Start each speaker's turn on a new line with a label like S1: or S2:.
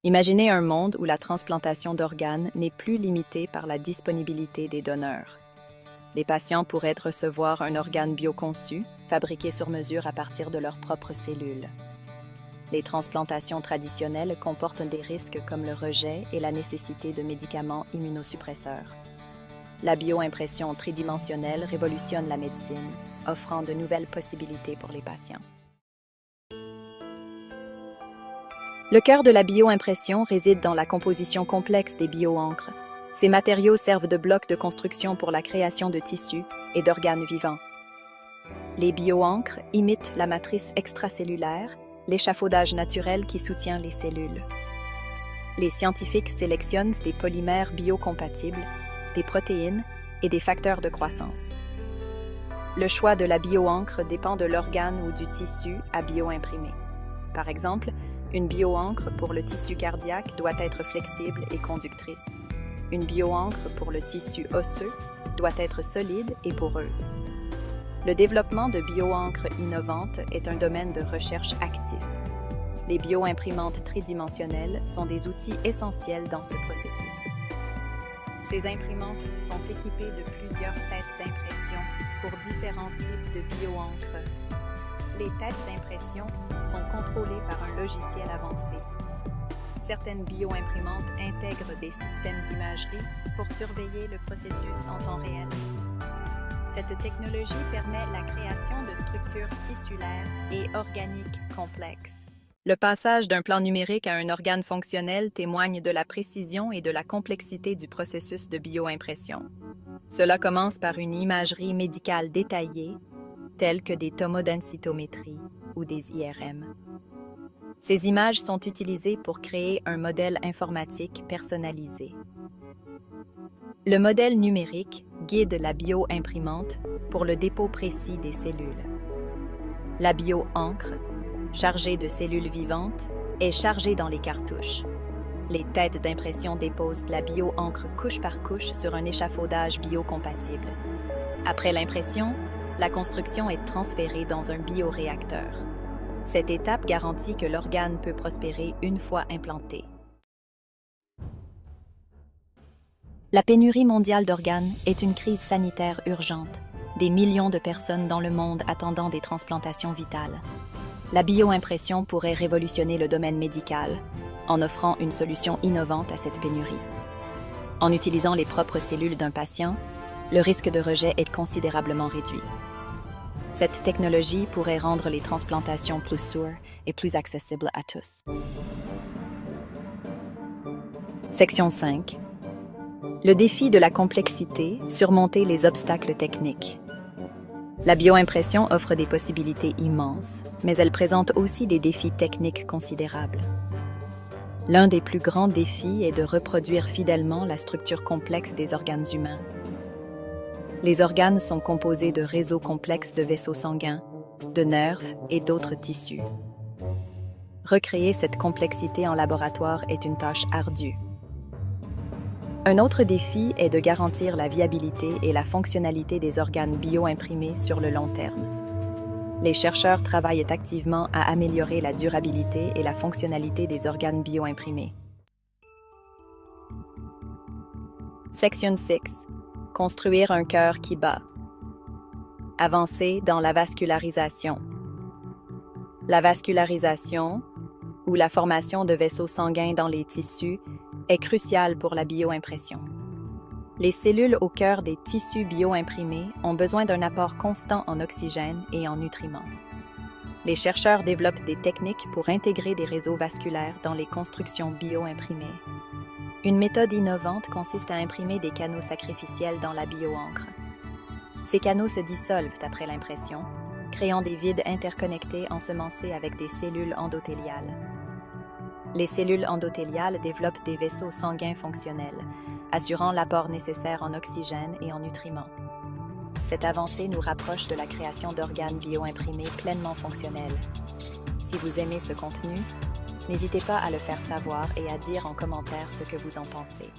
S1: Imaginez un monde où la transplantation d'organes n'est plus limitée par la disponibilité des donneurs. Les patients pourraient recevoir un organe bioconçu, fabriqué sur mesure à partir de leurs propres cellules. Les transplantations traditionnelles comportent des risques comme le rejet et la nécessité de médicaments immunosuppresseurs. La bioimpression tridimensionnelle révolutionne la médecine, offrant de nouvelles possibilités pour les patients. Le cœur de la bioimpression réside dans la composition complexe des bioencres. Ces matériaux servent de blocs de construction pour la création de tissus et d'organes vivants. Les bioencres imitent la matrice extracellulaire, l'échafaudage naturel qui soutient les cellules. Les scientifiques sélectionnent des polymères biocompatibles, des protéines et des facteurs de croissance. Le choix de la bioencre dépend de l'organe ou du tissu à bioimprimer. Par exemple, une bioencre pour le tissu cardiaque doit être flexible et conductrice. Une bioencre pour le tissu osseux doit être solide et poreuse. Le développement de bioencres innovantes est un domaine de recherche actif. Les bioimprimantes tridimensionnelles sont des outils essentiels dans ce processus. Ces imprimantes sont équipées de plusieurs têtes d'impression pour différents types de bioencres. Les têtes d'impression sont contrôlées par un logiciel avancé. Certaines bioimprimantes intègrent des systèmes d'imagerie pour surveiller le processus en temps réel. Cette technologie permet la création de structures tissulaires et organiques complexes. Le passage d'un plan numérique à un organe fonctionnel témoigne de la précision et de la complexité du processus de bioimpression. Cela commence par une imagerie médicale détaillée, telles que des tomodensitométries ou des IRM. Ces images sont utilisées pour créer un modèle informatique personnalisé. Le modèle numérique guide la bioimprimante pour le dépôt précis des cellules. La bioencre, chargée de cellules vivantes, est chargée dans les cartouches. Les têtes d'impression déposent la bioencre couche par couche sur un échafaudage biocompatible. Après l'impression, la construction est transférée dans un bioréacteur. Cette étape garantit que l'organe peut prospérer une fois implanté. La pénurie mondiale d'organes est une crise sanitaire urgente. Des millions de personnes dans le monde attendant des transplantations vitales. La bioimpression pourrait révolutionner le domaine médical en offrant une solution innovante à cette pénurie. En utilisant les propres cellules d'un patient, le risque de rejet est considérablement réduit. Cette technologie pourrait rendre les transplantations plus sûres et plus accessibles à tous. Section 5. Le défi de la complexité, surmonter les obstacles techniques. La bioimpression offre des possibilités immenses, mais elle présente aussi des défis techniques considérables. L'un des plus grands défis est de reproduire fidèlement la structure complexe des organes humains. Les organes sont composés de réseaux complexes de vaisseaux sanguins, de nerfs et d'autres tissus. Recréer cette complexité en laboratoire est une tâche ardue. Un autre défi est de garantir la viabilité et la fonctionnalité des organes bioimprimés sur le long terme. Les chercheurs travaillent activement à améliorer la durabilité et la fonctionnalité des organes bioimprimés. Section 6. Construire un cœur qui bat. Avancer dans la vascularisation. La vascularisation, ou la formation de vaisseaux sanguins dans les tissus, est cruciale pour la bioimpression. Les cellules au cœur des tissus bioimprimés ont besoin d'un apport constant en oxygène et en nutriments. Les chercheurs développent des techniques pour intégrer des réseaux vasculaires dans les constructions bioimprimées. Une méthode innovante consiste à imprimer des canaux sacrificiels dans la bioencre. Ces canaux se dissolvent après l'impression, créant des vides interconnectés ensemencés avec des cellules endothéliales. Les cellules endothéliales développent des vaisseaux sanguins fonctionnels, assurant l'apport nécessaire en oxygène et en nutriments. Cette avancée nous rapproche de la création d'organes bioimprimés pleinement fonctionnels. Si vous aimez ce contenu, n'hésitez pas à le faire savoir et à dire en commentaire ce que vous en pensez.